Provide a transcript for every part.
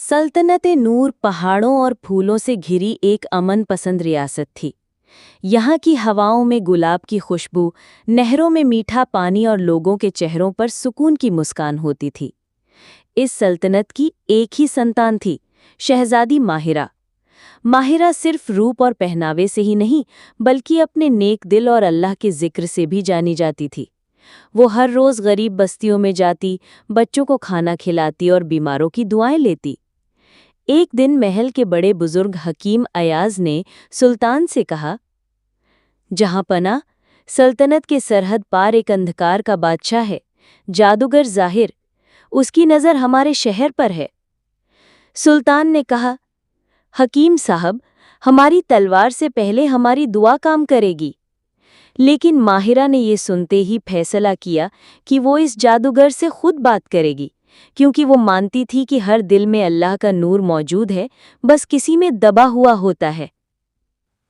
सल्तनत-ए-नूर पहाड़ों और फूलों से घिरी एक अमन पसंद रियासत थी। यहाँ की हवाओं में गुलाब की खुशबू, नहरों में मीठा पानी और लोगों के चेहरों पर सुकून की मुस्कान होती थी। इस सल्तनत की एक ही संतान थी, शहजादी माहिरा। माहिरा सिर्फ रूप और पहनावे से ही नहीं, बल्कि अपने नेक दिल और अल्लाह के जिक्र से भी जानी जाती थी। वो हर रोज़ गरीब बस्तियों में जाती, बच्चों को खाना खिलाती और बीमारों की दुआएं लेती। एक दिन महल के बड़े बुजुर्ग हकीम अयाज ने सुल्तान से कहा, जहां पना, सल्तनत के सरहद पार एक अंधकार का बादशाह है, जादूगर जाहिर। उसकी नज़र हमारे शहर पर है। सुल्तान ने कहा, हकीम साहब, हमारी तलवार से पहले हमारी दुआ काम करेगी। लेकिन माहिरा ने ये सुनते ही फैसला किया कि वो इस जादूगर से खुद बात करेगी, क्योंकि वो मानती थी कि हर दिल में अल्लाह का नूर मौजूद है, बस किसी में दबा हुआ होता है।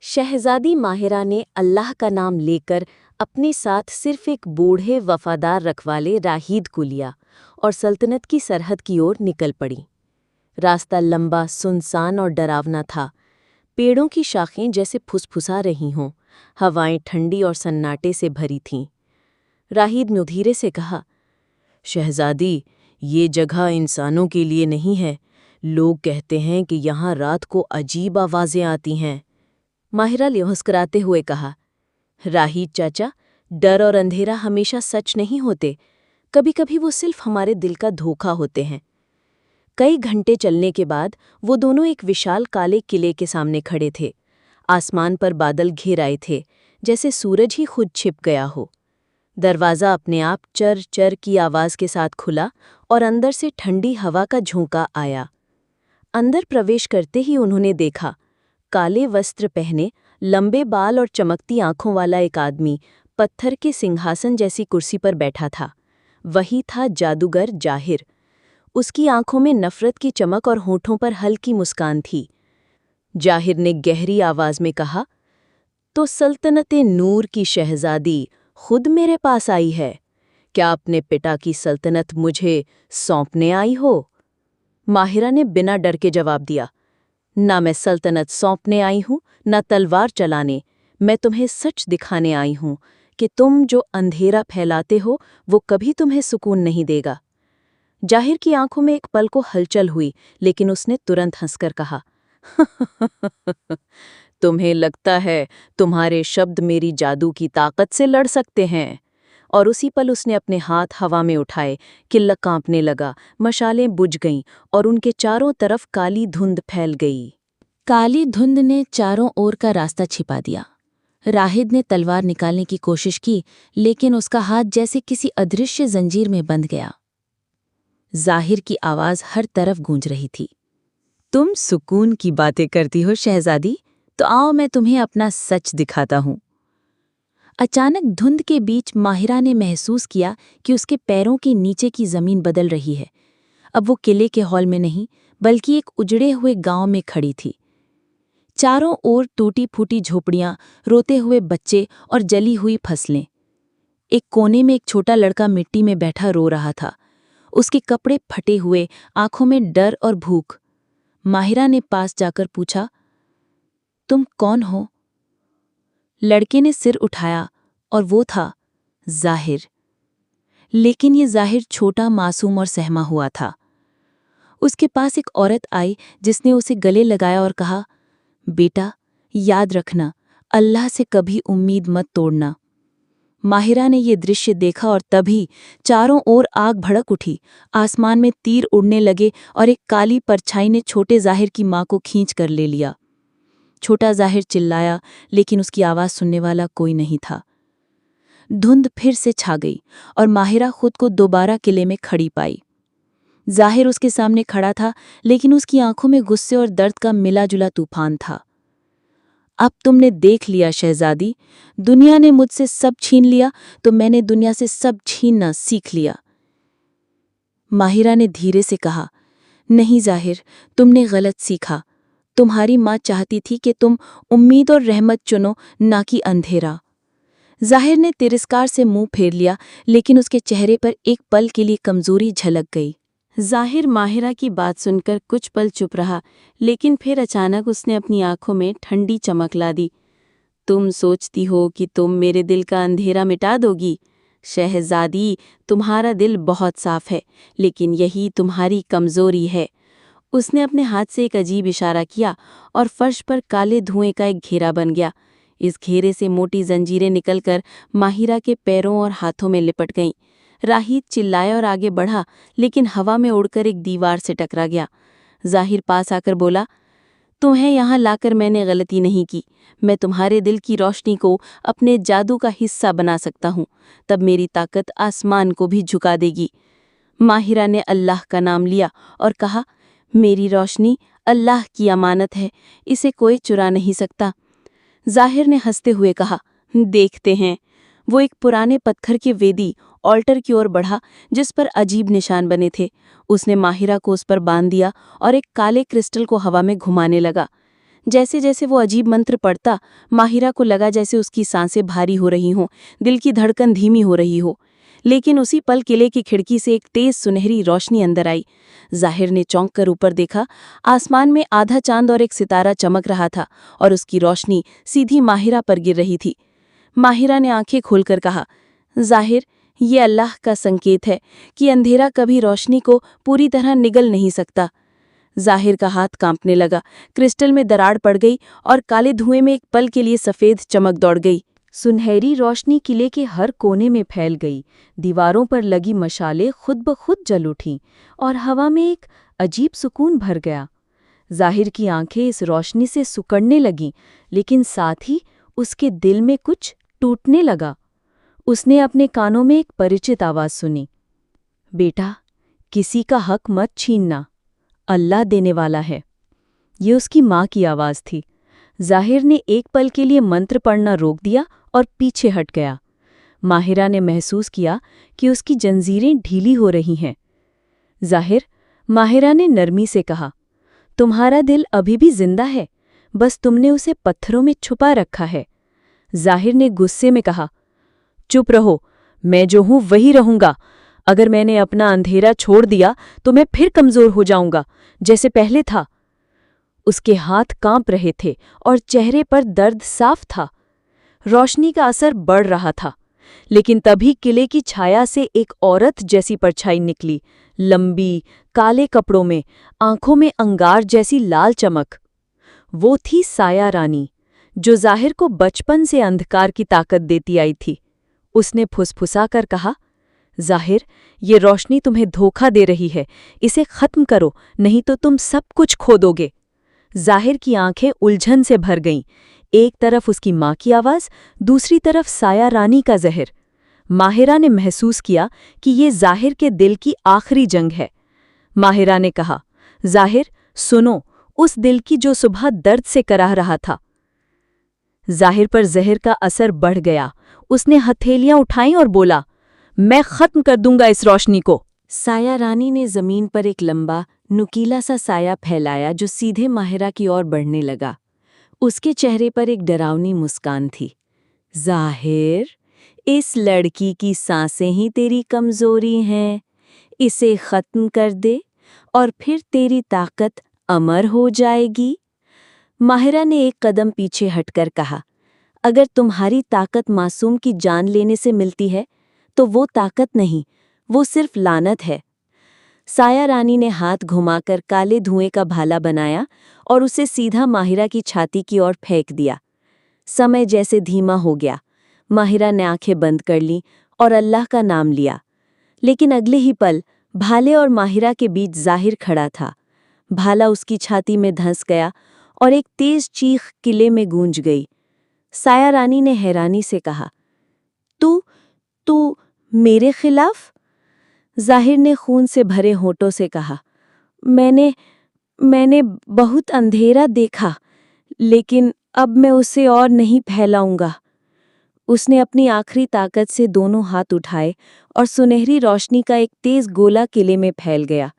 शहजादी माहिरा ने अल्लाह का नाम लेकर अपने साथ सिर्फ एक बूढ़े वफादार रखवाले राहीद को लिया और सल्तनत की सरहद की ओर निकल पड़ी। रास्ता लंबा, सुनसान और डरावना था। पेड़ों की शाखें जैसे फुसफुसा रही हों, हवाएं ठंडी और सन्नाटे से भरी थीं। राहीद ने धीरे से कहा, शहजादी, ये जगह इंसानों के लिए नहीं है। लोग कहते हैं कि यहाँ रात को अजीब आवाज़ें आती हैं। माहिरा ने मुस्कुराते हुए कहा, राहीद चाचा, डर और अंधेरा हमेशा सच नहीं होते। कभी-कभी वो सिर्फ हमारे दिल का धोखा होते हैं। कई घंटे चलने के बाद वो दोनों एक विशाल काले किले के सामने खड़े थे। आसमान पर बादल घिर आए थे, जैसे सूरज ही खुद छिप गया हो। दरवाज़ा अपने आप चर चर की आवाज़ के साथ खुला और अंदर से ठंडी हवा का झोंका आया। अंदर प्रवेश करते ही उन्होंने देखा, काले वस्त्र पहने, लंबे बाल और चमकती आंखों वाला एक आदमी पत्थर के सिंहासन जैसी कुर्सी पर बैठा था। वही था जादूगर जाहिर। उसकी आंखों में नफरत की चमक और होठों पर हल्की मुस्कान थी। जाहिर ने गहरी आवाज में कहा, तो सल्तनत-ए-नूर की शहजादी खुद मेरे पास आई है। क्या अपने पिता की सल्तनत मुझे सौंपने आई हो? माहिरा ने बिना डर के जवाब दिया, ना मैं सल्तनत सौंपने आई हूं, ना तलवार चलाने। मैं तुम्हें सच दिखाने आई हूं कि तुम जो अंधेरा फैलाते हो वो कभी तुम्हें सुकून नहीं देगा। जाहिर की आंखों में एक पल को हलचल हुई, लेकिन उसने तुरंत हंसकर कहा, तुम्हें लगता है तुम्हारे शब्द मेरी जादू की ताकत से लड़ सकते हैं? और उसी पल उसने अपने हाथ हवा में उठाए, किला कांपने लगा, मशालें बुझ गईं और उनके चारों तरफ काली धुंध फैल गई। काली धुंध ने चारों ओर का रास्ता छिपा दिया। राहिद ने तलवार निकालने की कोशिश की, लेकिन उसका हाथ जैसे किसी अदृश्य जंजीर में बंध गया। जाहिर की आवाज हर तरफ गूंज रही थी, तुम सुकून की बातें करती हो शहजादी, तो आओ मैं तुम्हें अपना सच दिखाता हूं। अचानक धुंध के बीच माहिरा ने महसूस किया कि उसके पैरों के नीचे की जमीन बदल रही है। अब वो किले के हॉल में नहीं, बल्कि एक उजड़े हुए गांव में खड़ी थी। चारों ओर टूटी फूटी झोपड़ियां, रोते हुए बच्चे और जली हुई फसलें। एक कोने में एक छोटा लड़का मिट्टी में बैठा रो रहा था, उसके कपड़े फटे हुए, आंखों में डर और भूख। माहिरा ने पास जाकर पूछा, तुम कौन हो? लड़के ने सिर उठाया और वो था जाहिर। लेकिन ये जाहिर छोटा, मासूम और सहमा हुआ था। उसके पास एक औरत आई जिसने उसे गले लगाया और कहा, बेटा, याद रखना, अल्लाह से कभी उम्मीद मत तोड़ना। माहिरा ने ये दृश्य देखा और तभी चारों ओर आग भड़क उठी। आसमान में तीर उड़ने लगे और एक काली परछाई ने छोटे जाहिर की मां को खींच कर ले लिया। छोटा जाहिर चिल्लाया, लेकिन उसकी आवाज सुनने वाला कोई नहीं था। धुंध फिर से छा गई और माहिरा खुद को दोबारा किले में खड़ी पाई। जाहिर उसके सामने खड़ा था, लेकिन उसकी आंखों में गुस्से और दर्द का मिला जुला तूफान था। अब तुमने देख लिया शहजादी, दुनिया ने मुझसे सब छीन लिया तो मैंने दुनिया से सब छीनना सीख लिया। माहिरा ने धीरे से कहा, नहीं जाहिर, तुमने गलत सीखा। तुम्हारी माँ चाहती थी कि तुम उम्मीद और रहमत चुनो, ना कि अंधेरा। जाहिर ने तिरस्कार से मुंह फेर लिया, लेकिन उसके चेहरे पर एक पल के लिए कमजोरी झलक गई। जाहिर माहिरा की बात सुनकर कुछ पल चुप रहा, लेकिन फिर अचानक उसने अपनी आंखों में ठंडी चमक ला दी। तुम सोचती हो कि तुम मेरे दिल का अंधेरा मिटा दोगी? शहजादी, तुम्हारा दिल बहुत साफ है, लेकिन यही तुम्हारी कमजोरी है। उसने अपने हाथ से एक अजीब इशारा किया और फर्श पर काले धुएं का एक घेरा बन गया। इस घेरे से मोटी जंजीरें निकलकर माहिरा के पैरों और हाथों में लिपट गईं। राहीत चिल्लाया और आगे बढ़ा, लेकिन हवा में उड़कर एक दीवार से टकरा गया। जाहिर पास आकर बोला, तुम्हें यहाँ लाकर मैंने गलती नहीं की। मैं तुम्हारे दिल की रोशनी को अपने जादू का हिस्सा बना सकता हूँ, तब मेरी ताकत आसमान को भी झुका देगी। माहिरा ने अल्लाह का नाम लिया और कहा, मेरी रोशनी अल्लाह की अमानत है, इसे कोई चुरा नहीं सकता। जाहिर ने हंसते हुए कहा, देखते हैं। वो एक पुराने पत्थर के वेदी ऑल्टर की ओर बढ़ा, जिस पर अजीब निशान बने थे। उसने माहिरा को उस पर बांध दिया और एक काले क्रिस्टल को हवा में घुमाने लगा। जैसे जैसे वो अजीब मंत्र पढ़ता, माहिरा को लगा जैसे उसकी सांसें भारी हो रही हों, दिल की धड़कन धीमी हो रही हो। लेकिन उसी पल किले की खिड़की से एक तेज सुनहरी रोशनी अंदर आई। जाहिर ने चौंक कर ऊपर देखा। आसमान में आधा चांद और एक सितारा चमक रहा था और उसकी रोशनी सीधी माहिरा पर गिर रही थी। माहिरा ने आंखें खोलकर कहा, जाहिर, ये अल्लाह का संकेत है कि अंधेरा कभी रोशनी को पूरी तरह निगल नहीं सकता। जाहिर का हाथ कांपने लगा। क्रिस्टल में दरार पड़ गई और काले धुएं में एक पल के लिए सफेद चमक दौड़ गई। सुनहरी रोशनी किले के हर कोने में फैल गई। दीवारों पर लगी मशालें खुद ब खुद जल उठीं और हवा में एक अजीब सुकून भर गया। जाहिर की आंखें इस रोशनी से सिकुड़ने लगीं, लेकिन साथ ही उसके दिल में कुछ टूटने लगा। उसने अपने कानों में एक परिचित आवाज सुनी, बेटा, किसी का हक मत छीनना, अल्लाह देने वाला है। ये उसकी माँ की आवाज थी। जाहिर ने एक पल के लिए मंत्र पढ़ना रोक दिया और पीछे हट गया। माहिरा ने महसूस किया कि उसकी जंजीरें ढीली हो रही हैं। जाहिर, माहिरा ने नरमी से कहा, तुम्हारा दिल अभी भी जिंदा है, बस तुमने उसे पत्थरों में छुपा रखा है। जाहिर ने गुस्से में कहा, चुप रहो, मैं जो हूं वही रहूंगा। अगर मैंने अपना अंधेरा छोड़ दिया तो मैं फिर कमजोर हो जाऊंगा, जैसे पहले था। उसके हाथ कांप रहे थे और चेहरे पर दर्द साफ था। रोशनी का असर बढ़ रहा था, लेकिन तभी किले की छाया से एक औरत जैसी परछाई निकली, लंबी, काले कपड़ों में, आंखों में अंगार जैसी लाल चमक। वो थी साया रानी, जो जाहिर को बचपन से अंधकार की ताकत देती आई थी। उसने फुसफुसा कर कहा, जाहिर, ये रोशनी तुम्हें धोखा दे रही है, इसे खत्म करो, नहीं तो तुम सब कुछ खो दोगे। जाहिर की आंखें उलझन से भर गईं। एक तरफ उसकी माँ की आवाज, दूसरी तरफ साया रानी का जहर। माहिरा ने महसूस किया कि ये जाहिर के दिल की आखिरी जंग है। माहिरा ने कहा, जाहिर, सुनो, उस दिल की जो सुबह दर्द से कराह रहा था। जाहिर पर जहर का असर बढ़ गया। उसने हथेलियां उठाईं और बोला, मैं खत्म कर दूंगा इस रोशनी को। साया रानी ने जमीन पर एक लंबा, नुकीला सा साया फैलाया जो सीधे माहिरा की ओर बढ़ने लगा। उसके चेहरे पर एक डरावनी मुस्कान थी। जाहिर, इस लड़की की सांसें ही तेरी कमजोरी हैं। इसे खत्म कर दे और फिर तेरी ताकत अमर हो जाएगी। माहिरा ने एक कदम पीछे हटकर कहा, अगर तुम्हारी ताकत मासूम की जान लेने से मिलती है, तो वो ताकत नहीं, वो सिर्फ लानत है। साया रानी ने हाथ घुमाकर काले धुएं का भाला बनाया और उसे सीधा माहिरा की छाती की ओर फेंक दिया। समय जैसे धीमा हो गया। माहिरा ने आंखें बंद कर लीं और अल्लाह का नाम लिया। लेकिन अगले ही पल भाले और माहिरा के बीच जाहिर खड़ा था। भाला उसकी छाती में धंस गया और एक तेज चीख किले में गूंज गई। साया रानी ने हैरानी से कहा, तू मेरे खिलाफ? जाहिर ने खून से भरे होठों से कहा, मैंने बहुत अंधेरा देखा, लेकिन अब मैं उसे और नहीं फैलाऊंगा। उसने अपनी आखिरी ताकत से दोनों हाथ उठाए और सुनहरी रोशनी का एक तेज गोला किले में फैल गया।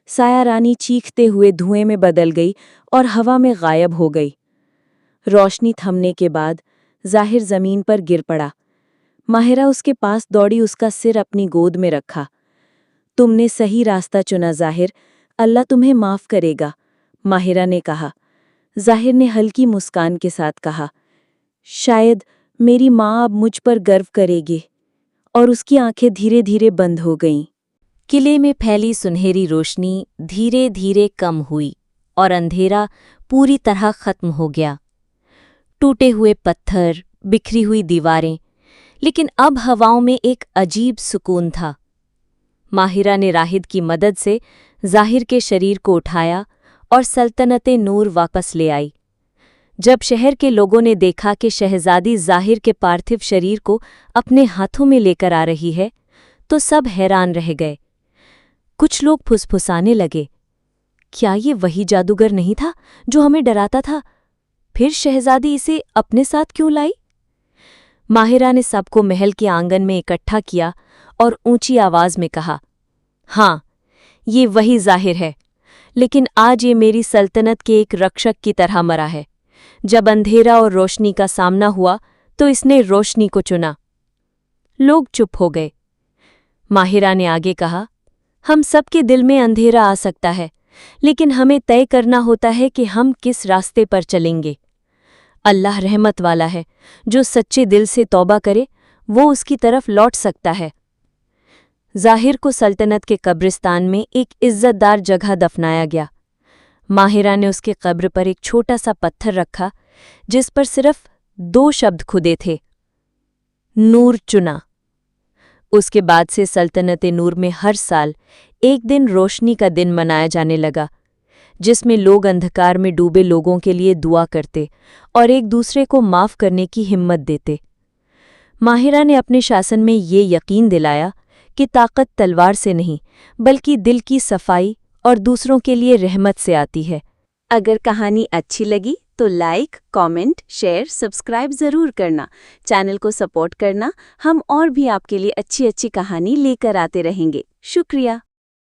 साया रानी चीखते हुए धुएं में बदल गई और हवा में गायब हो गई। रोशनी थमने के बाद जाहिर जमीन पर गिर पड़ा। माहिरा उसके पास दौड़ी, उसका सिर अपनी गोद में रखा। तुमने सही रास्ता चुना ज़ाहिर, अल्लाह तुम्हें माफ़ करेगा, माहिरा ने कहा। ज़ाहिर ने हल्की मुस्कान के साथ कहा, शायद मेरी माँ अब मुझ पर गर्व करेगी। और उसकी आंखें धीरे धीरे बंद हो गईं। किले में फैली सुनहरी रोशनी धीरे धीरे कम हुई और अंधेरा पूरी तरह खत्म हो गया। टूटे हुए पत्थर, बिखरी हुई दीवारें, लेकिन अब हवाओं में एक अजीब सुकून था। माहिरा ने राहिद की मदद से ज़ाहिर के शरीर को उठाया और सल्तनते नूर वापस ले आई। जब शहर के लोगों ने देखा कि शहजादी ज़ाहिर के पार्थिव शरीर को अपने हाथों में लेकर आ रही है, तो सब हैरान रह गए। कुछ लोग फुसफुसाने लगे, क्या ये वही जादूगर नहीं था जो हमें डराता था? फिर शहजादी इसे अपने साथ क्यों लाई? माहिरा ने सबको महल के आंगन में इकट्ठा किया और ऊंची आवाज में कहा, हाँ, ये वही ज़ाहिर है, लेकिन आज ये मेरी सल्तनत के एक रक्षक की तरह मरा है। जब अंधेरा और रोशनी का सामना हुआ तो इसने रोशनी को चुना। लोग चुप हो गए। माहिरा ने आगे कहा, हम सबके दिल में अंधेरा आ सकता है, लेकिन हमें तय करना होता है कि हम किस रास्ते पर चलेंगे। अल्लाह रहमत वाला है, जो सच्चे दिल से तौबा करे वो उसकी तरफ लौट सकता है। ज़ाहिर को सल्तनत के कब्रिस्तान में एक इज्जतदार जगह दफनाया गया। माहिरा ने उसके कब्र पर एक छोटा सा पत्थर रखा जिस पर सिर्फ 2 शब्द खुदे थे, नूर चुना। उसके बाद से सल्तनत नूर में हर साल एक दिन रोशनी का दिन मनाया जाने लगा, जिसमें लोग अंधकार में डूबे लोगों के लिए दुआ करते और एक दूसरे को माफ़ करने की हिम्मत देते। माहिरा ने अपने शासन में ये यकीन दिलाया कि ताकत तलवार से नहीं, बल्कि दिल की सफाई और दूसरों के लिए रहमत से आती है। अगर कहानी अच्छी लगी तो लाइक, कमेंट, शेयर, सब्सक्राइब ज़रूर करना। चैनल को सपोर्ट करना। हम और भी आपके लिए अच्छी अच्छी कहानी लेकर आते रहेंगे। शुक्रिया।